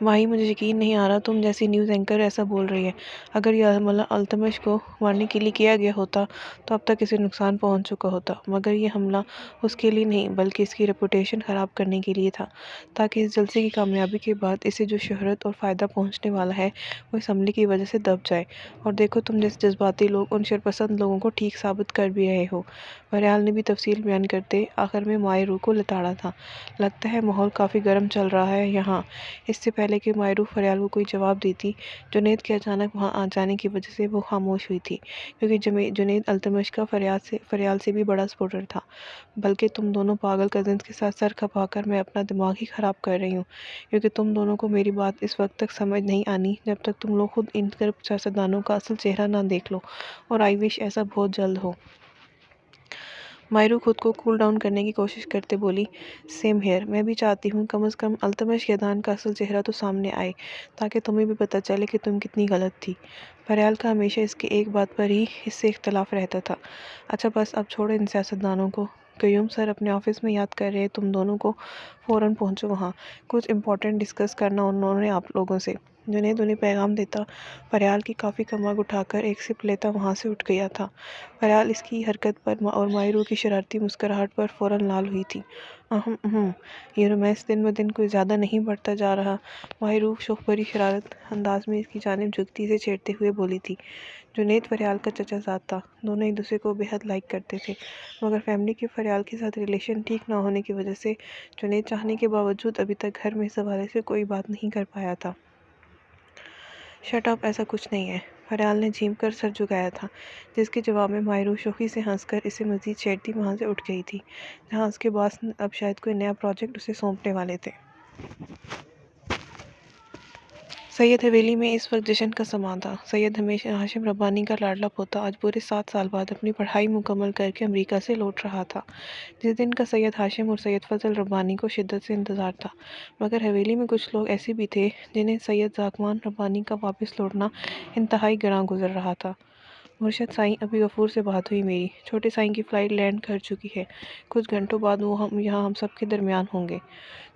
ماہی مجھے یقین نہیں آ رہا تم جیسی نیوز اینکر ایسا بول رہی ہے۔ اگر یہ حملہ التمش کو مارنے کے لیے کیا گیا ہوتا تو اب تک اسے نقصان پہنچ چکا ہوتا، مگر یہ حملہ اس کے لیے نہیں بلکہ اس کی ریپوٹیشن خراب کرنے کے لیے تھا، تاکہ اس جلسے کی کامیابی کے بعد اسے جو شہرت اور فائدہ پہنچنے والا ہے وہ اس حملے کی وجہ سے دب جائے۔ اور دیکھو تم جیسے جذباتی لوگ ان شرپسند لوگوں کو ٹھیک ثابت کر بھی رہے ہو۔ فریال نے بھی تفصیل بیان کرتے آخر میں مائرو کو لتاڑا تھا۔ لگتا ہے ماحول کافی گرم چل رہا ہے یہاں۔ اس سے پہلے کہ مائرو فریال کو کوئی جواب دیتی، جنید کے اچانک وہاں آ جانے کی وجہ سے وہ خاموش ہوئی تھی، کیونکہ جنید التمش کا فریال سے بھی بڑا سپورٹر تھا۔ بلکہ تم دونوں پاگل کزنز کے ساتھ سر کھپا کر میں اپنا دماغ ہی خراب کر رہی ہوں، کیونکہ تم دونوں کو میری بات اس وقت تک سمجھ نہیں آنی جب تک تم لوگ خود ان سیاستدانوں کا اصل چہرہ نہ دیکھ لو، اور آئی وش ایسا بہت جلد ہو۔ مائرو خود کو کول ڈاؤن کرنے کی کوشش کرتے بولی، سیم ہیئر، میں بھی چاہتی ہوں کم از کم التمش یدان کا اصل چہرہ تو سامنے آئے، تاکہ تمہیں بھی پتہ چلے کہ تم کتنی غلط تھی۔ فریال کا ہمیشہ اس کے ایک بات پر ہی اس سے اختلاف رہتا تھا۔ اچھا بس اب چھوڑو ان سیاستدانوں کو، قیوم سر اپنے آفس میں یاد کر رہے تم دونوں کو، فوراً پہنچو وہاں، کچھ امپورٹنٹ ڈسکس کرنا انہوں نے آپ لوگوں سے۔ جنید انہیں پیغام دیتا فریال کی کافی کمگ اٹھا کر ایک سپ لیتا وہاں سے اٹھ گیا تھا۔ فریال اس کی حرکت پر اور مائرو کی شرارتی مسکراہٹ پر فوراً لال ہوئی تھی۔ یہ رومانس دن بدن کوئی زیادہ نہیں بڑھتا جا رہا؟ مائرو شوخ بھری شرارت انداز میں اس کی جانب جھکتی سے چھیڑتے ہوئے بولی تھی۔ جنید فریال کا چچا زاد تھا، دونوں ایک دوسرے کو بے حد لائک کرتے تھے، مگر فیملی کے فریال کے ساتھ ریلیشن ٹھیک نہ ہونے کی وجہ سے جنید چاہنے کے باوجود ابھی تک گھر میں اس حوالے سے کوئی بات نہیں کر پایا تھا۔ شٹ اپ، ایسا کچھ نہیں ہے، فریال نے جھیم کر سر جھکایا تھا، جس کے جواب میں مائرو شوخی سے ہنس کر اسے مزید چھیڑتی وہاں سے اٹھ گئی تھی، جہاں اس کے باس اب شاید کوئی نیا پروجیکٹ اسے سونپنے والے تھے۔ سید حویلی میں اس وقت جشن کا سماں تھا۔ سید ہاشم ربانی کا لاڈلا پوتا آج پورے 7 سال بعد اپنی پڑھائی مکمل کر کے امریکہ سے لوٹ رہا تھا، جس دن کا سید ہاشم اور سید فضل ربانی کو شدت سے انتظار تھا، مگر حویلی میں کچھ لوگ ایسے بھی تھے جنہیں سید ذاکوان ربانی کا واپس لوٹنا انتہائی گراں گزر رہا تھا۔ مرشد سائیں، ابھی غفور سے بات ہوئی میری، چھوٹے سائیں کی فلائٹ لینڈ کر چکی ہے، کچھ گھنٹوں بعد وہ یہاں ہم سب کے درمیان ہوں گے۔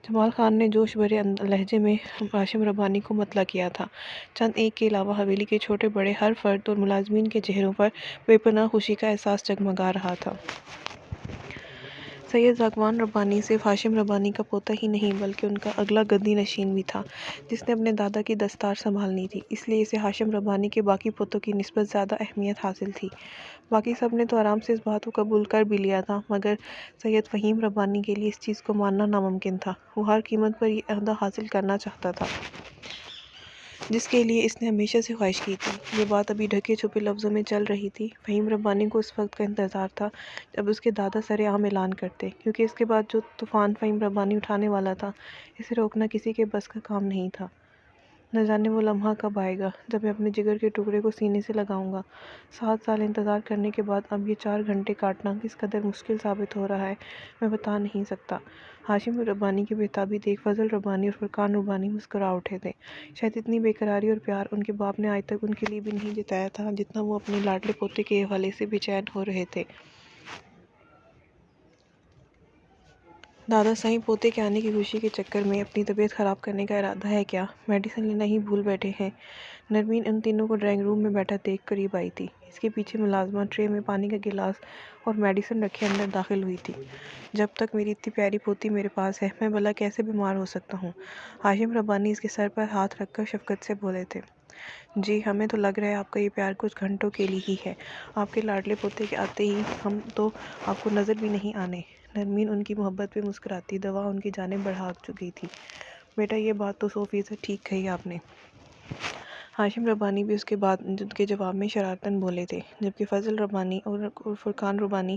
جمال خان نے جوش بھرے لہجے میں ہاشم ربانی کو مطلع کیا تھا۔ چند ایک کے علاوہ حویلی کے چھوٹے بڑے ہر فرد اور ملازمین کے چہروں پر بے پناہ خوشی کا احساس جگمگا رہا تھا۔ سید ذاکوان ربانی صرف ہاشم ربانی کا پوتا ہی نہیں بلکہ ان کا اگلا گدی نشین بھی تھا، جس نے اپنے دادا کی دستار سنبھالنی تھی، اس لیے اسے ہاشم ربانی کے باقی پوتوں کی نسبت زیادہ اہمیت حاصل تھی۔ باقی سب نے تو آرام سے اس بات کو قبول کر بھی لیا تھا، مگر سید فہیم ربانی کے لیے اس چیز کو ماننا ناممکن تھا۔ وہ ہر قیمت پر یہ عہدہ حاصل کرنا چاہتا تھا جس کے لیے اس نے ہمیشہ سے خواہش کی تھی۔ یہ بات ابھی ڈھکے چھپے لفظوں میں چل رہی تھی۔ فہیم ربانی کو اس وقت کا انتظار تھا جب اس کے دادا سر عام اعلان کرتے، کیونکہ اس کے بعد جو طوفان فہیم ربانی اٹھانے والا تھا، اسے روکنا کسی کے بس کا کام نہیں تھا۔ نہ جانے وہ لمحہ کب آئے گا جب میں اپنے جگر کے ٹکڑے کو سینے سے لگاؤں گا۔ 7 سال انتظار کرنے کے بعد اب یہ 4 گھنٹے کاٹنا کس قدر مشکل ثابت ہو رہا ہے میں بتا نہیں سکتا۔ ہاشم ربانی کی بےتابی دیکھ فضل ربانی اور فرقان ربانی مسکرا اٹھے تھے۔ شاید اتنی بے قراری اور پیار ان کے باپ نے آج تک ان کے لیے بھی نہیں جتایا تھا جتنا وہ اپنے لاڈلے پوتے کے حوالے سے بے چین ہو رہے تھے۔ دادا سائیں پوتے کے آنے کی خوشی کے چکر میں اپنی طبیعت خراب کرنے کا ارادہ ہے کیا؟ میڈیسن لینا ہی بھول بیٹھے ہیں۔ نرمین ان تینوں کو ڈرائنگ روم میں بیٹھا دیکھ قریب آئی تھی۔ اس کے پیچھے ملازمہ ٹرے میں پانی کا گلاس اور میڈیسن رکھے اندر داخل ہوئی تھی۔ جب تک میری اتنی پیاری پوتی میرے پاس ہے میں بھلا کیسے بیمار ہو سکتا ہوں؟ ہاشم ربانی اس کے سر پر ہاتھ رکھ کر شفقت سے بولے تھے۔ جی ہمیں تو لگ رہا ہے آپ کا یہ پیار کچھ گھنٹوں کے لیے ہی ہے، آپ کے لاڈلے پوتے کے آتے ہی ہم تو آپ کو نظر بھی نہیں آنے۔ نرمین ان کی محبت پہ مسکراتی دوا ان کی جانب بڑھا چکی تھی۔ بیٹا یہ بات تو 100% ٹھیک کہی آپ نے۔ ہاشم ربانی بھی اس کے جواب میں شرارتاً بولے تھے، جبکہ فضل ربانی اور فرقان ربانی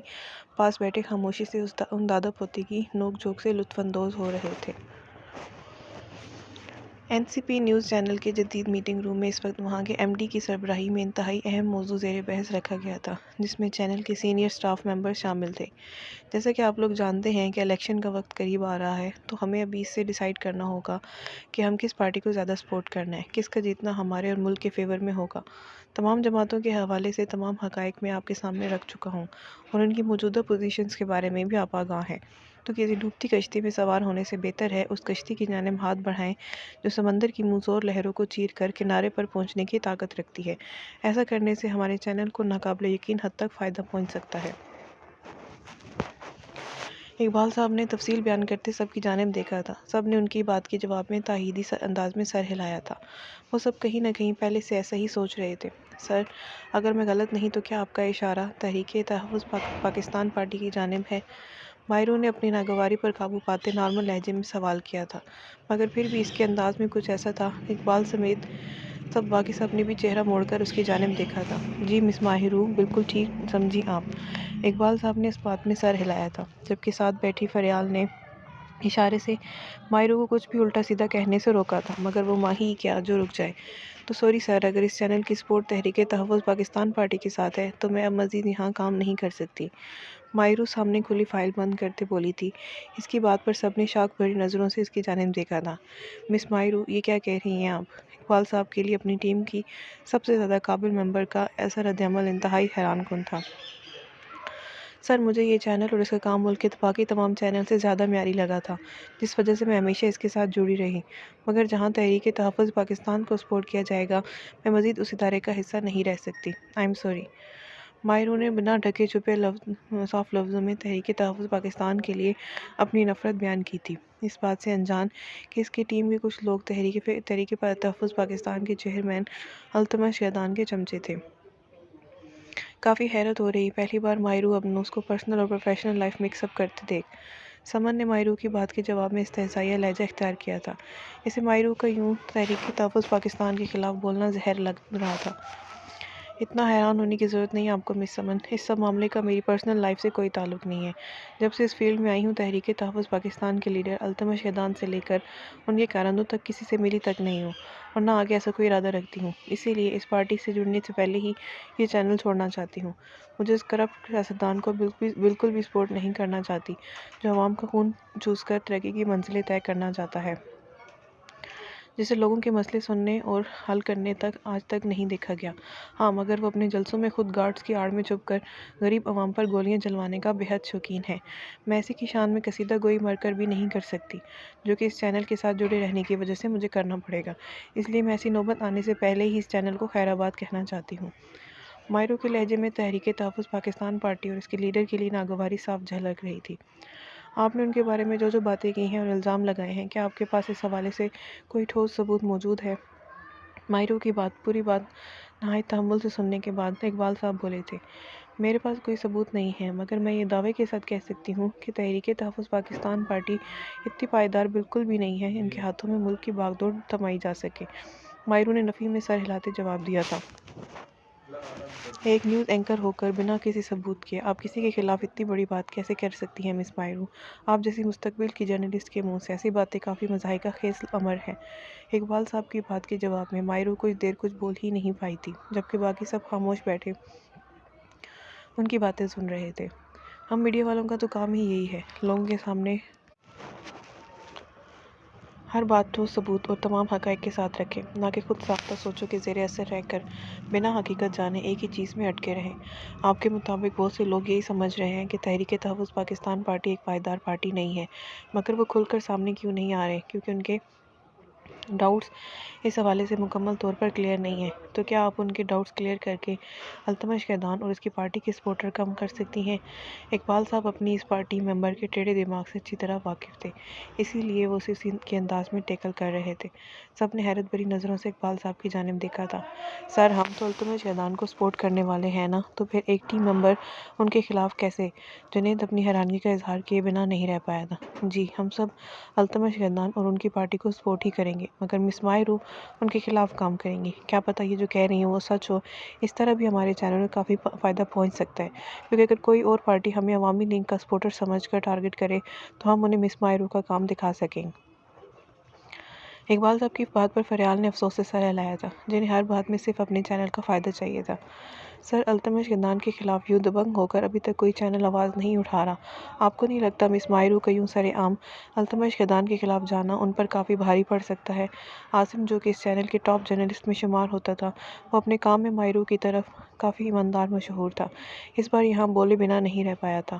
پاس بیٹھے خاموشی سے ان دادا پوتے کی نوک جھوک سے لطف اندوز ہو رہے تھے۔ NCP news channel کے جدید میٹنگ روم میں اس وقت وہاں کے ایم ڈی کی سربراہی میں انتہائی اہم موضوع زیر بحث رکھا گیا تھا، جس میں چینل کے سینئر اسٹاف ممبرز شامل تھے۔ جیسا کہ آپ لوگ جانتے ہیں کہ الیکشن کا وقت قریب آ رہا ہے، تو ہمیں ابھی اس سے ڈیسائیڈ کرنا ہوگا کہ ہم کس پارٹی کو زیادہ سپورٹ کرنا ہے، کس کا جیتنا ہمارے اور ملک کے فیور میں ہوگا۔ تمام جماعتوں کے حوالے سے تمام حقائق میں آپ کے سامنے رکھ چکا ہوں اور ان کی موجودہ پوزیشنز کے بارے میں بھی آپ آگاہ ہیں۔ تو کسی ڈوبتی کشتی میں سوار ہونے سے بہتر ہے اس کشتی کی جانب ہاتھ بڑھائیں جو سمندر کی منظور لہروں کو چیر کر کنارے پر پہنچنے کی طاقت رکھتی ہے۔ ایسا کرنے سے ہمارے چینل کو ناقابل یقین حد تک فائدہ پہنچ سکتا ہے۔ اقبال صاحب نے تفصیل بیان کرتے سب کی جانب دیکھا تھا۔ سب نے ان کی بات کے جواب میں تائیدی انداز میں سر ہلایا تھا۔ وہ سب کہیں نہ کہیں پہلے سے ایسا ہی سوچ رہے تھے۔ سر، اگر میں غلط نہیں تو کیا آپ کا اشارہ تحریک تحفظ پاکستان پارٹی کی جانب ہے؟ مائرو نے اپنی ناگواری پر قابو پاتے نارمل لہجے میں سوال کیا تھا، مگر پھر بھی اس کے انداز میں کچھ ایسا تھا۔ اقبال سمیت باقی سب نے بھی چہرہ موڑ کر اس کی جانب دیکھا تھا۔ جی مس ماہرو، بالکل ٹھیک سمجھی آپ۔ اقبال صاحب نے اس بات میں سر ہلایا تھا، جبکہ ساتھ بیٹھی فریال نے اشارے سے مائرو کو کچھ بھی الٹا سیدھا کہنے سے روکا تھا، مگر وہ ماہی کیا جو رک جائے۔ تو سوری سر، اگر اس چینل کی سپورٹ تحریک تحفظ پاکستان پارٹی کے ساتھ ہے تو میں اب مزید یہاں کام نہیں کر سکتی۔ مائرو سامنے کھلی فائل بند کرتے بولی تھی۔ اس کی بات پر سب نے شاک بھری نظروں سے اس کی جانب دیکھا تھا۔ مس مائرو، یہ کیا کہہ رہی ہیں آپ؟ اقبال صاحب کے لیے اپنی ٹیم کی سب سے زیادہ قابل ممبر کا ایسا رد عمل انتہائی حیران کن تھا۔ سر، مجھے یہ چینل اور اس کا کام ملک کے باقی تمام چینل سے زیادہ معیاری لگا تھا، جس وجہ سے میں ہمیشہ اس کے ساتھ جڑی رہی، مگر جہاں تحریک تحفظ پاکستان کو سپورٹ کیا جائے گا میں مزید اس ادارے کا حصہ نہیں رہ سکتی۔ I am sorry. مائرو نے بنا ڈھکے چھپے صاف لفظوں میں تحریک تحفظ پاکستان کے لیے اپنی نفرت بیان کی تھی، اس بات سے انجان کہ اس کی ٹیم کے کچھ لوگ تحریک تحفظ پاکستان کے چیئرمین التمش گیدان کے چمچے تھے۔ کافی حیرت ہو رہی، پہلی بار مائرو ابنوس کو پرسنل اور پروفیشنل لائف مکس اپ کرتے دیکھ۔ سمن نے مائرو کی بات کے جواب میں استہزائیہ لہجہ اختیار کیا تھا۔ اسے مائرو کا یوں تحریک تحفظ پاکستان کے خلاف بولنا زہر لگ رہا تھا۔ اتنا حیران ہونے کی ضرورت نہیں آپ کو مس سمن، اس سب معاملے کا میری پرسنل لائف سے کوئی تعلق نہیں ہے۔ جب سے اس فیلڈ میں آئی ہوں تحریک تحفظ پاکستان کے لیڈر التمش گیدان سے لے کر ان کے کارندوں تک کسی سے ملی تک نہیں ہوں، اور نہ آگے ایسا کوئی ارادہ رکھتی ہوں۔ اسی لیے اس پارٹی سے جڑنے سے پہلے ہی یہ چینل چھوڑنا چاہتی ہوں۔ مجھے اس کرپٹ سیاستدان کو بالکل بھی سپورٹ نہیں کرنا چاہتی جو عوام کا خون چوس کر ترقی کی منزلیں طے کرنا چاہتا ہے، جسے لوگوں کے مسئلے سننے اور حل کرنے تک آج تک نہیں دیکھا گیا۔ ہاں، مگر وہ اپنے جلسوں میں خود گارڈز کی آڑ میں چھپ کر غریب عوام پر گولیاں چلوانے کا بے حد شوقین ہے۔ میں ایسی کی شان میں قصیدہ گوئی مر کر بھی نہیں کر سکتی، جو کہ اس چینل کے ساتھ جڑے رہنے کی وجہ سے مجھے کرنا پڑے گا۔ اس لیے میں ایسی نوبت آنے سے پہلے ہی اس چینل کو خیر آباد کہنا چاہتی ہوں۔ مائرو کے لہجے میں تحریک تحفظ پاکستان پارٹی اور اس کے لیڈر کے لیے ناگواری صاف جھلک رہی تھی۔ آپ نے ان کے بارے میں جو باتیں کی ہیں اور الزام لگائے ہیں، کیا آپ کے پاس اس حوالے سے کوئی ٹھوس ثبوت موجود ہے؟ مائرو کی پوری بات نہایت تحمل سے سننے کے بعد اقبال صاحب بولے تھے، میرے پاس کوئی ثبوت نہیں ہے، مگر میں یہ دعوے کے ساتھ کہہ سکتی ہوں کہ تحریک تحفظ پاکستان پارٹی اتنی پائیدار بالکل بھی نہیں ہے ان کے ہاتھوں میں ملک کی باغ دوڑ تھمائی جا سکے۔ مائرو نے نفی میں سر ہلاتے جواب دیا تھا۔ ایک نیوز اینکر ہو کر بنا کسی ثبوت کے آپ کسی کے خلاف اتنی بڑی بات کیسے کر سکتی ہیں مس مائرو؟ آپ جیسی مستقبل کی جرنلسٹ کے منہ سے ایسی باتیں کافی مضحکہ خیز امر ہے۔ اقبال صاحب کی بات کے جواب میں مائرو کچھ دیر کچھ بول ہی نہیں پائی تھی، جبکہ باقی سب خاموش بیٹھے ان کی باتیں سن رہے تھے۔ ہم میڈیا والوں کا تو کام ہی یہی ہے، لوگوں کے سامنے ہر بات ٹھوس ثبوت اور تمام حقائق کے ساتھ رکھیں، نہ کہ خود ساختہ سوچوں کے زیر اثر رہ کر بنا حقیقت جانے ایک ہی چیز میں اٹکے رہیں۔ آپ کے مطابق بہت سے لوگ یہی سمجھ رہے ہیں کہ تحریک تحفظ پاکستان پارٹی ایک پائیدار پارٹی نہیں ہے، مگر وہ کھل کر سامنے کیوں نہیں آ رہے؟ کیونکہ ان کے ڈاؤٹس اس حوالے سے مکمل طور پر کلیئر نہیں ہیں۔ تو کیا آپ ان کے ڈاؤٹس کلیئر کر کے التمش گیدان اور اس کی پارٹی کے سپورٹر کم کر سکتی ہیں؟ اقبال صاحب اپنی اس پارٹی ممبر کے ٹیڑھے دماغ سے اچھی طرح واقف تھے، اسی لیے وہ اسے اسی کے انداز میں ٹیکل کر رہے تھے۔ سب نے حیرت بھری نظروں سے اقبال صاحب کی جانب دیکھا تھا۔ سر، ہم تو التمش گیدان کو سپورٹ کرنے والے ہیں نا، تو پھر ایک ٹیم ممبر ان کے خلاف کیسے؟ جنید اپنی حیرانگی کا اظہار کیے بنا نہیں رہ پایا تھا۔ جی، ہم سب التمش گیدان اور ان کی پارٹی کو سپورٹ ہی کریں گے، مگر مس مائرو ان کے خلاف کام کریں گی۔ کیا پتہ یہ جو کہہ رہی ہیں وہ سچ ہو، اس طرح بھی ہمارے چینل میں کافی فائدہ پہنچ سکتا ہے، کیونکہ اگر کوئی اور پارٹی ہمیں عوامی لنک کا سپورٹر سمجھ کر ٹارگٹ کرے تو ہم انہیں مس مائرو کا کام دکھا سکیں۔ اقبال صاحب کی بات پر فریال نے افسوس سے سر ہلایا تھا، جنہیں ہر بات میں صرف اپنے چینل کا فائدہ چاہیے تھا۔ سر، التمش گیدان کے خلاف یوں دبنگ ہو کر ابھی تک کوئی چینل آواز نہیں اٹھا رہا۔ آپ کو نہیں لگتا مس مائرو کا یوں سر عام التمش گیدان کے خلاف جانا ان پر کافی بھاری پڑ سکتا ہے؟ عاصم، جو کہ اس چینل کے ٹاپ جرنلسٹ میں شمار ہوتا تھا، وہ اپنے کام میں مائرو کی طرف کافی ایماندار مشہور تھا، اس بار یہاں بولے بنا نہیں رہ پایا تھا۔